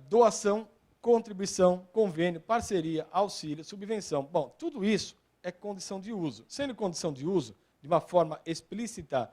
doação, contribuição, convênio, parceria, auxílio, subvenção. Bom, tudo isso é condição de uso. Sendo condição de uso, de uma forma explícita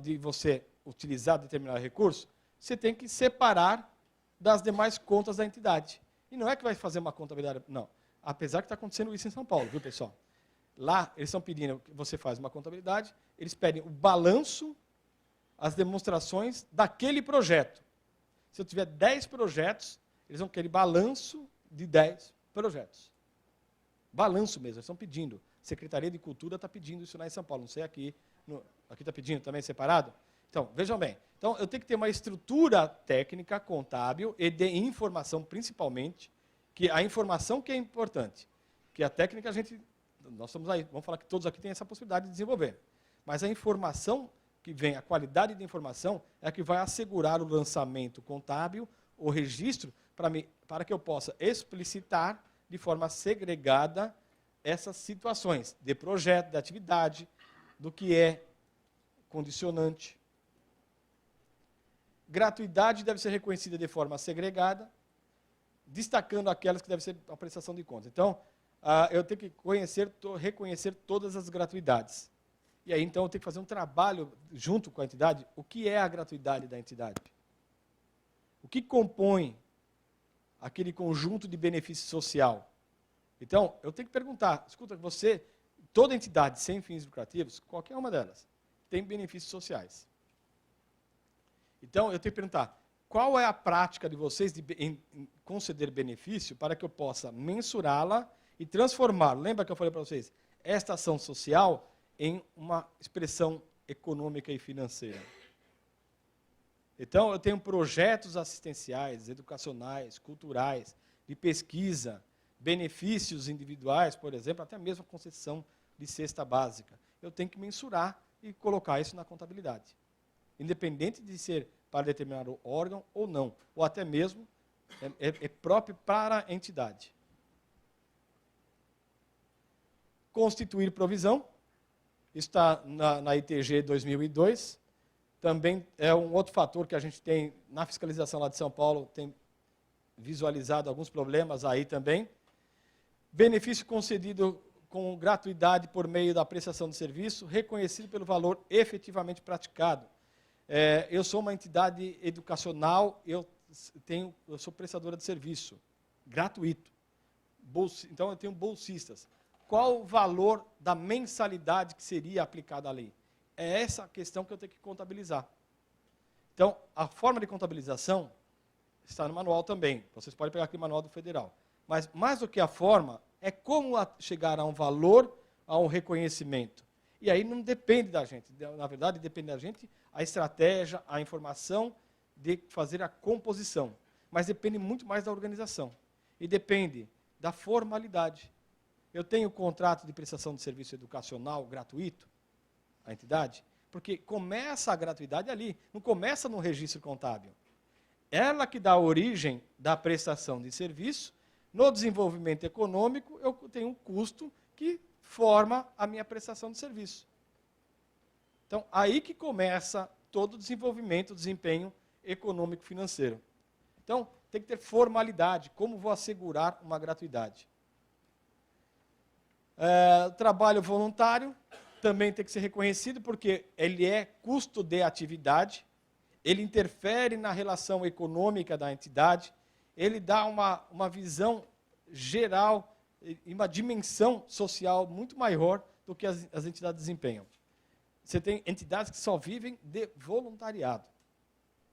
de você utilizar determinado recurso, você tem que separar das demais contas da entidade. E não é que vai fazer uma contabilidade, não. Apesar que está acontecendo isso em São Paulo, viu, pessoal? Lá, eles estão pedindo que você faça uma contabilidade, eles pedem o balanço, as demonstrações daquele projeto. Se eu tiver 10 projetos, eles vão querer balanço de 10 projetos. Balanço mesmo, eles estão pedindo. Secretaria de Cultura está pedindo isso lá em São Paulo. Não sei aqui. Aqui está pedindo também separado? Então, vejam bem. Então, eu tenho que ter uma estrutura técnica, contábil e de informação, principalmente, que a informação que é importante. Que a técnica, nós estamos aí, vamos falar que todos aqui têm essa possibilidade de desenvolver. Mas a informação que vem, a qualidade de informação, é a que vai assegurar o lançamento contábil, o registro, para que eu possa explicitar de forma segregada essas situações de projeto, de atividade, do que é condicionante. Gratuidade deve ser reconhecida de forma segregada, destacando aquelas que devem ser a prestação de contas. Então, eu tenho que reconhecer todas as gratuidades. E aí, então, eu tenho que fazer um trabalho junto com a entidade. O que é a gratuidade da entidade? O que compõe aquele conjunto de benefício social? Então, eu tenho que perguntar, escuta, toda entidade sem fins lucrativos, qualquer uma delas, tem benefícios sociais. Então, eu tenho que perguntar, qual é a prática de vocês em conceder benefício para que eu possa mensurá-la e transformar, lembra que eu falei para vocês, esta ação social em uma expressão econômica e financeira. Então, eu tenho projetos assistenciais, educacionais, culturais, de pesquisa, benefícios individuais, por exemplo, até mesmo a concessão de cesta básica. Eu tenho que mensurar e colocar isso na contabilidade. Independente de ser para determinado órgão ou não, ou até mesmo é próprio para a entidade. Constituir provisão, está na ITG 2002, também é um outro fator que a gente tem na fiscalização lá de São Paulo, tem visualizado alguns problemas aí também. Benefício concedido com gratuidade por meio da prestação de serviço, reconhecido pelo valor efetivamente praticado. Eu sou uma entidade educacional, eu sou prestadora de serviço, gratuito. Então, eu tenho bolsistas. Qual o valor da mensalidade que seria aplicada à lei? É essa a questão que eu tenho que contabilizar. Então, a forma de contabilização está no manual também. Vocês podem pegar aqui o manual do federal. Mas, mais do que a forma, é como chegar a um valor, a um reconhecimento. E aí não depende da gente. Na verdade, depende da gente a estratégia, a informação de fazer a composição. Mas depende muito mais da organização. E depende da formalidade. Eu tenho contrato de prestação de serviço educacional gratuito, a entidade, porque começa a gratuidade ali, não começa no registro contábil. Ela que dá origem da prestação de serviço, no desenvolvimento econômico, eu tenho um custo que forma a minha prestação de serviço. Então, aí que começa todo o desenvolvimento, o desempenho econômico-financeiro. Então, tem que ter formalidade, como vou assegurar uma gratuidade. Trabalho voluntário também tem que ser reconhecido, porque ele é custo de atividade, ele interfere na relação econômica da entidade, ele dá uma visão geral e uma dimensão social muito maior do que as entidades desempenham. Você tem entidades que só vivem de voluntariado.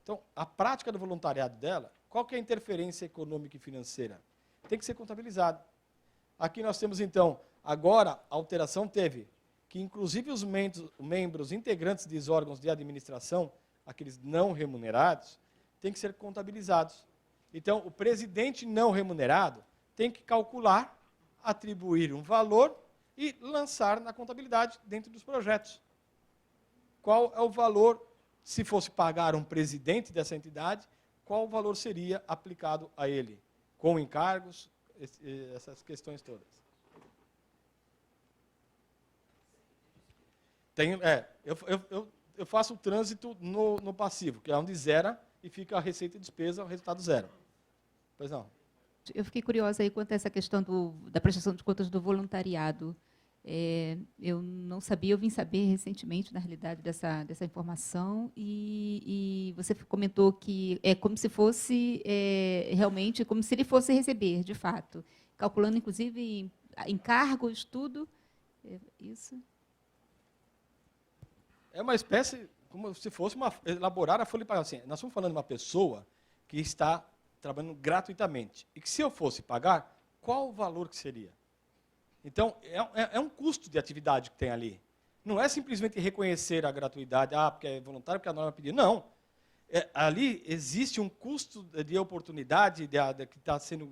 Então, a prática do voluntariado dela, qual que é a interferência econômica e financeira? Tem que ser contabilizado. Aqui nós temos, então, agora, a alteração teve que, inclusive, os membros integrantes dos órgãos de administração, aqueles não remunerados, têm que ser contabilizados. Então, o presidente não remunerado tem que calcular, atribuir um valor e lançar na contabilidade dentro dos projetos. Qual é o valor, se fosse pagar um presidente dessa entidade, qual o valor seria aplicado a ele? Com encargos, essas questões todas. Eu faço o trânsito no passivo, que é onde zera e fica a receita e despesa, o resultado zero. Pois não. Eu fiquei curiosa aí quanto a essa questão da prestação de contas do voluntariado. Eu não sabia, eu vim saber recentemente, na realidade, dessa informação, e você comentou que é como se fosse realmente, como se ele fosse receber, de fato, calculando, inclusive, encargos, tudo. Isso? É uma espécie, como se fosse elaborar a folha de pagamento. Assim, nós estamos falando de uma pessoa que está trabalhando gratuitamente, e que se eu fosse pagar, qual o valor que seria? Então, é um custo de atividade que tem ali. Não é simplesmente reconhecer a gratuidade, porque é voluntário, porque a norma pediu. Não. Ali existe um custo de oportunidade que está sendo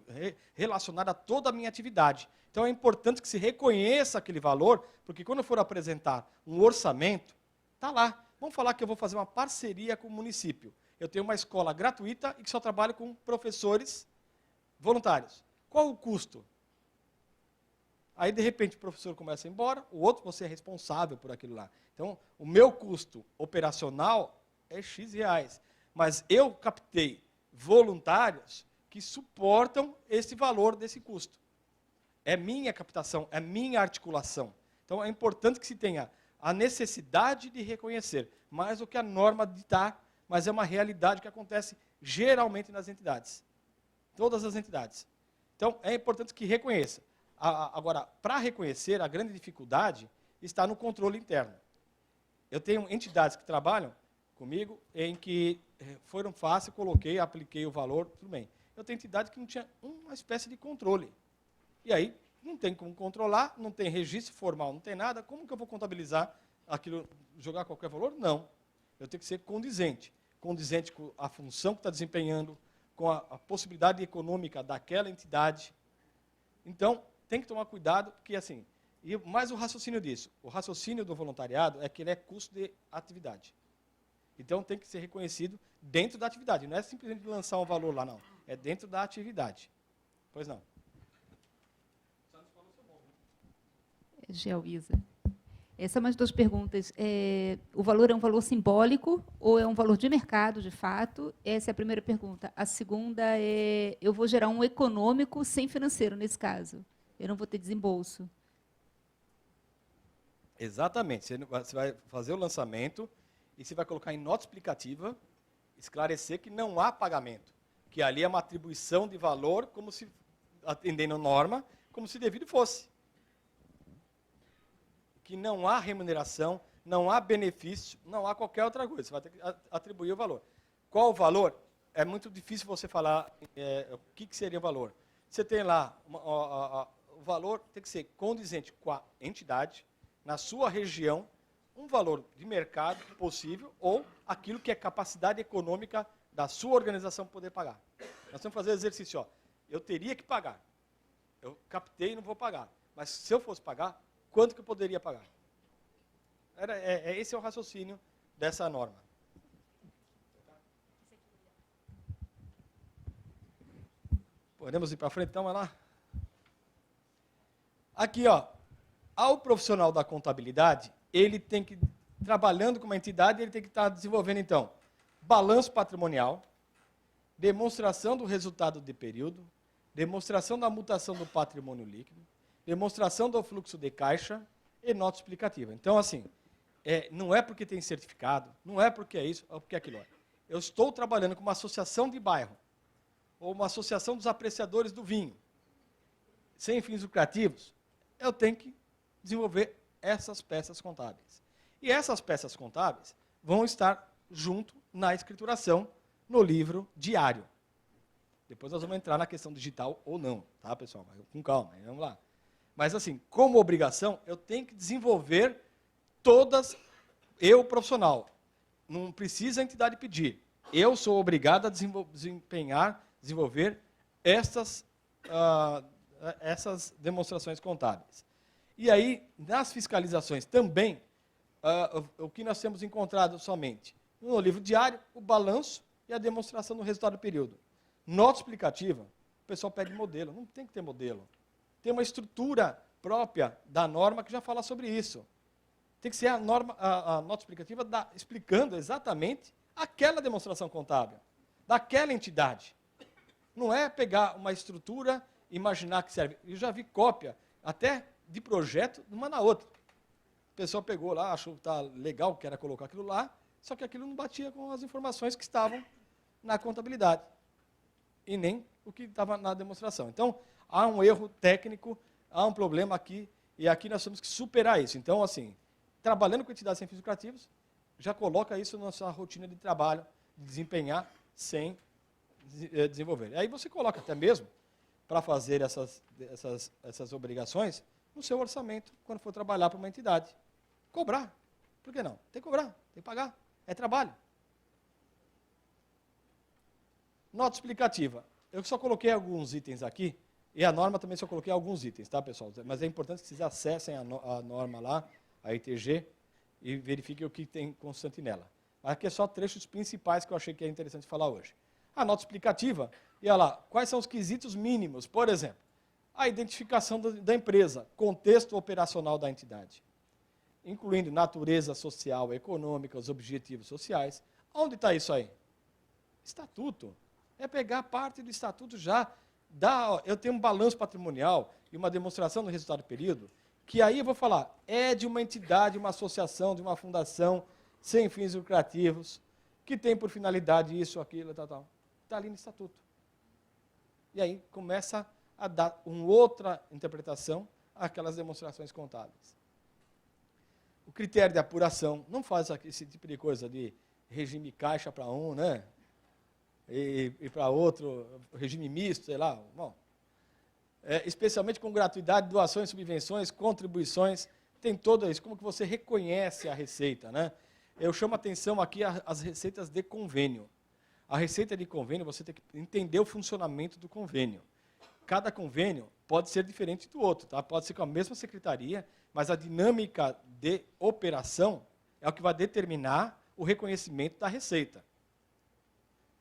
relacionado a toda a minha atividade. Então, é importante que se reconheça aquele valor, porque quando eu for apresentar um orçamento, está lá. Vamos falar que eu vou fazer uma parceria com o município. Eu tenho uma escola gratuita e que só trabalho com professores voluntários. Qual o custo? Aí, de repente, o professor começa a ir embora, o outro, você é responsável por aquilo lá. Então, o meu custo operacional é X reais. Mas eu captei voluntários que suportam esse valor desse custo. É minha captação, é minha articulação. Então, é importante que se tenha a necessidade de reconhecer, mais do que a norma ditar, mas é uma realidade que acontece geralmente nas entidades. Todas as entidades. Então, é importante que reconheça. Agora, para reconhecer, a grande dificuldade está no controle interno. Eu tenho entidades que trabalham comigo em que foram fácil, apliquei o valor, tudo bem. Eu tenho entidade que não tinha uma espécie de controle. E aí, não tem como controlar, não tem registro formal, não tem nada, como que eu vou contabilizar aquilo, jogar qualquer valor? Não. Eu tenho que ser condizente. Condizente com a função que está desempenhando, com a possibilidade econômica daquela entidade. Então, tem que tomar cuidado, porque assim, e mais o raciocínio disso. O raciocínio do voluntariado é que ele é custo de atividade. Então, tem que ser reconhecido dentro da atividade. Não é simplesmente lançar um valor lá, não. É dentro da atividade. Pois não. Geoísa. Essas são as duas perguntas. O valor é um valor simbólico ou é um valor de mercado, de fato? Essa é a primeira pergunta. A segunda é, eu vou gerar um econômico sem financeiro, nesse caso. Eu não vou ter desembolso. Exatamente. Você vai fazer o lançamento e você vai colocar em nota explicativa, esclarecer que não há pagamento, que ali é uma atribuição de valor, como se, atendendo a norma, como se devido fosse. Que não há remuneração, não há benefício, não há qualquer outra coisa. Você vai ter que atribuir o valor. Qual o valor? É muito difícil você falar o que seria o valor. Você tem lá, o valor tem que ser condizente com a entidade, na sua região, um valor de mercado possível ou aquilo que é capacidade econômica da sua organização poder pagar. Nós temos que fazer exercício. Eu teria que pagar. Eu captei e não vou pagar. Mas se eu fosse pagar, quanto que eu poderia pagar? Esse é o raciocínio dessa norma. Podemos ir para frente, então, vai lá? Aqui, ao profissional da contabilidade, ele tem que, trabalhando com uma entidade, ele tem que estar desenvolvendo, então, balanço patrimonial, demonstração do resultado de período, demonstração da mutação do patrimônio líquido, demonstração do fluxo de caixa e nota explicativa. Então, assim, não é porque tem certificado, não é porque é isso, ou porque é aquilo. Eu estou trabalhando com uma associação de bairro, ou uma associação dos apreciadores do vinho, sem fins lucrativos, eu tenho que desenvolver essas peças contábeis. E essas peças contábeis vão estar junto na escrituração, no livro diário. Depois nós vamos entrar na questão digital ou não, tá, pessoal? Com calma, vamos lá. Mas, assim, como obrigação, eu tenho que desenvolver todas, eu, profissional. Não precisa a entidade pedir. Eu sou obrigado a desenvolver essas demonstrações contábeis. E aí, nas fiscalizações também, o que nós temos encontrado somente no livro diário, o balanço e a demonstração do resultado do período. Nota explicativa, o pessoal pede modelo. Não tem que ter modelo. Tem uma estrutura própria da norma que já fala sobre isso. Tem que ser a nota explicativa explicando exatamente aquela demonstração contábil. daquela entidade. Não é pegar uma estrutura e imaginar que serve. Eu já vi cópia, até de projeto, de uma na outra. O pessoal pegou lá, achou que tá legal, que era colocar aquilo lá, só que aquilo não batia com as informações que estavam na contabilidade. E nem o que estava na demonstração. Então, há um erro técnico, há um problema aqui, e aqui nós temos que superar isso. Então, assim, trabalhando com entidades sem fins lucrativos, já coloca isso na sua rotina de trabalho, de desempenhar sem desenvolver. Aí você coloca até mesmo, para fazer essas obrigações, no seu orçamento, quando for trabalhar para uma entidade. Cobrar. Por que não? Tem que cobrar, tem que pagar. É trabalho. Nota explicativa. Eu só coloquei alguns itens aqui, e a norma também só coloquei alguns itens, tá, pessoal? Mas é importante que vocês acessem a norma lá, a ITG, e verifiquem o que tem constante nela. Aqui é só trechos principais que eu achei que é interessante falar hoje. A nota explicativa, e olha lá, quais são os quesitos mínimos? Por exemplo, a identificação da empresa, contexto operacional da entidade, incluindo natureza social, econômica, os objetivos sociais. Onde está isso aí? Estatuto. É pegar parte do estatuto já. Eu tenho um balanço patrimonial e uma demonstração do resultado do período, que aí eu vou falar, é de uma entidade, uma associação, de uma fundação, sem fins lucrativos, que tem por finalidade isso, aquilo, tal, tal. Está ali no estatuto. E aí começa a dar uma outra interpretação àquelas demonstrações contábeis. O critério de apuração, não faz esse tipo de coisa de regime caixa para um, né? E para outro, regime misto, sei lá. Bom, especialmente com gratuidade, doações, subvenções, contribuições, tem todo isso. Como que você reconhece a receita, né? Eu chamo a atenção aqui às receitas de convênio. A receita de convênio, você tem que entender o funcionamento do convênio. Cada convênio pode ser diferente do outro, tá? Pode ser com a mesma secretaria, mas a dinâmica de operação é o que vai determinar o reconhecimento da receita.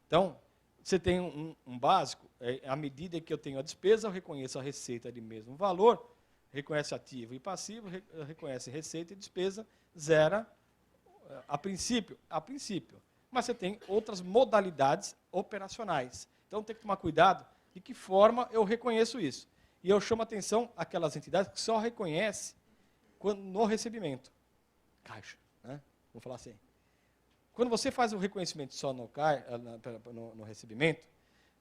Então, você tem um básico, à medida que eu tenho a despesa, eu reconheço a receita de mesmo valor, reconhece ativo e passivo, reconhece receita e despesa, zera a princípio. Mas você tem outras modalidades operacionais. Então, tem que tomar cuidado de que forma eu reconheço isso. E eu chamo a atenção àquelas entidades que só reconhecem no recebimento. Caixa, né? Vou falar assim. Quando você faz o reconhecimento só no recebimento,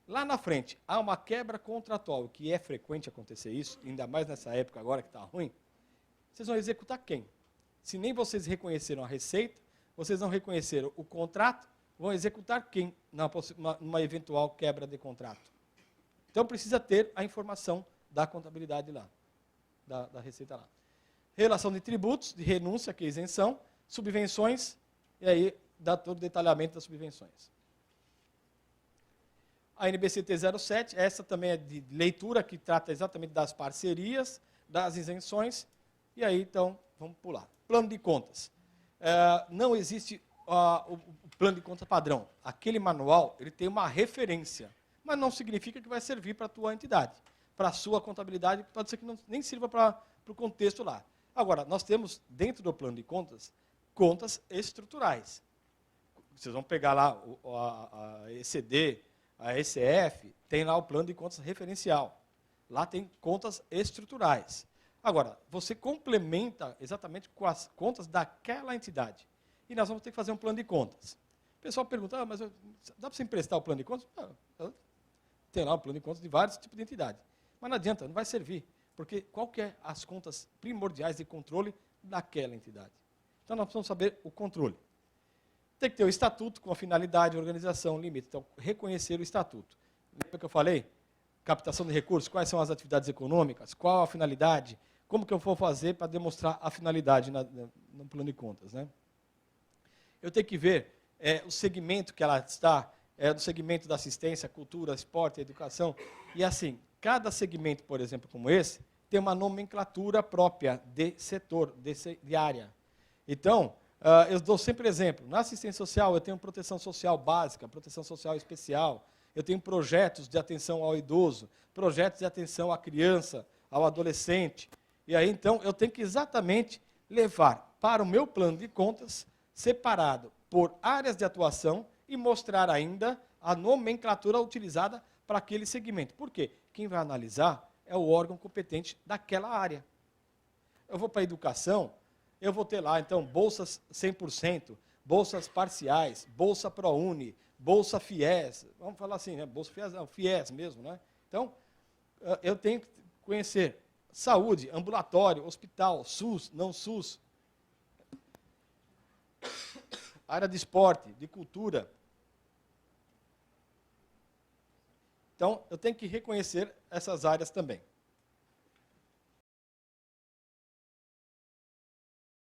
lá na frente há uma quebra contratual, que é frequente acontecer isso, ainda mais nessa época agora que está ruim, vocês vão executar quem? Se nem vocês reconheceram a receita, vocês não reconheceram o contrato, vão executar quem numa eventual quebra de contrato? Então precisa ter a informação da contabilidade lá, da receita lá. Relação de tributos, de renúncia, que é isenção, subvenções, e aí dá todo o detalhamento das subvenções. A NBCT 07, essa também é de leitura, que trata exatamente das parcerias, das isenções, e aí, então, vamos pular. Plano de contas. Não existe o plano de contas padrão. Aquele manual, ele tem uma referência, mas não significa que vai servir para a tua entidade. Para a sua contabilidade, pode ser que nem sirva para o contexto lá. Agora, nós temos, dentro do plano de contas, contas estruturais. Vocês vão pegar lá a ECD, a ECF, tem lá o plano de contas referencial. Lá tem contas estruturais. Agora, você complementa exatamente com as contas daquela entidade. E nós vamos ter que fazer um plano de contas. O pessoal pergunta, mas dá para você emprestar o plano de contas? Tem lá um plano de contas de vários tipos de entidade. Mas não adianta, não vai servir. Porque qual que é as contas primordiais de controle daquela entidade? Então, nós precisamos saber o controle. Tem que ter o estatuto com a finalidade, organização, limite. Então, reconhecer o estatuto. Lembra que eu falei? Captação de recursos, quais são as atividades econômicas, qual a finalidade, como que eu vou fazer para demonstrar a finalidade no plano de contas, né? Eu tenho que ver o segmento que ela está, do segmento da assistência, cultura, esporte, educação. E assim, cada segmento, por exemplo, como esse, tem uma nomenclatura própria de setor, de área. Então, eu dou sempre exemplo. Na assistência social, eu tenho proteção social básica, proteção social especial. Eu tenho projetos de atenção ao idoso, projetos de atenção à criança, ao adolescente. E aí, então, eu tenho que exatamente levar para o meu plano de contas, separado por áreas de atuação e mostrar ainda a nomenclatura utilizada para aquele segmento. Por quê? Quem vai analisar é o órgão competente daquela área. Eu vou para a educação, eu vou ter lá, então, bolsas 100%, bolsas parciais, bolsa ProUni, bolsa FIES, vamos falar assim, né? Bolsa FIES, não, FIES mesmo, né? Então, eu tenho que conhecer saúde, ambulatório, hospital, SUS, não SUS, área de esporte, de cultura. Então, eu tenho que reconhecer essas áreas também.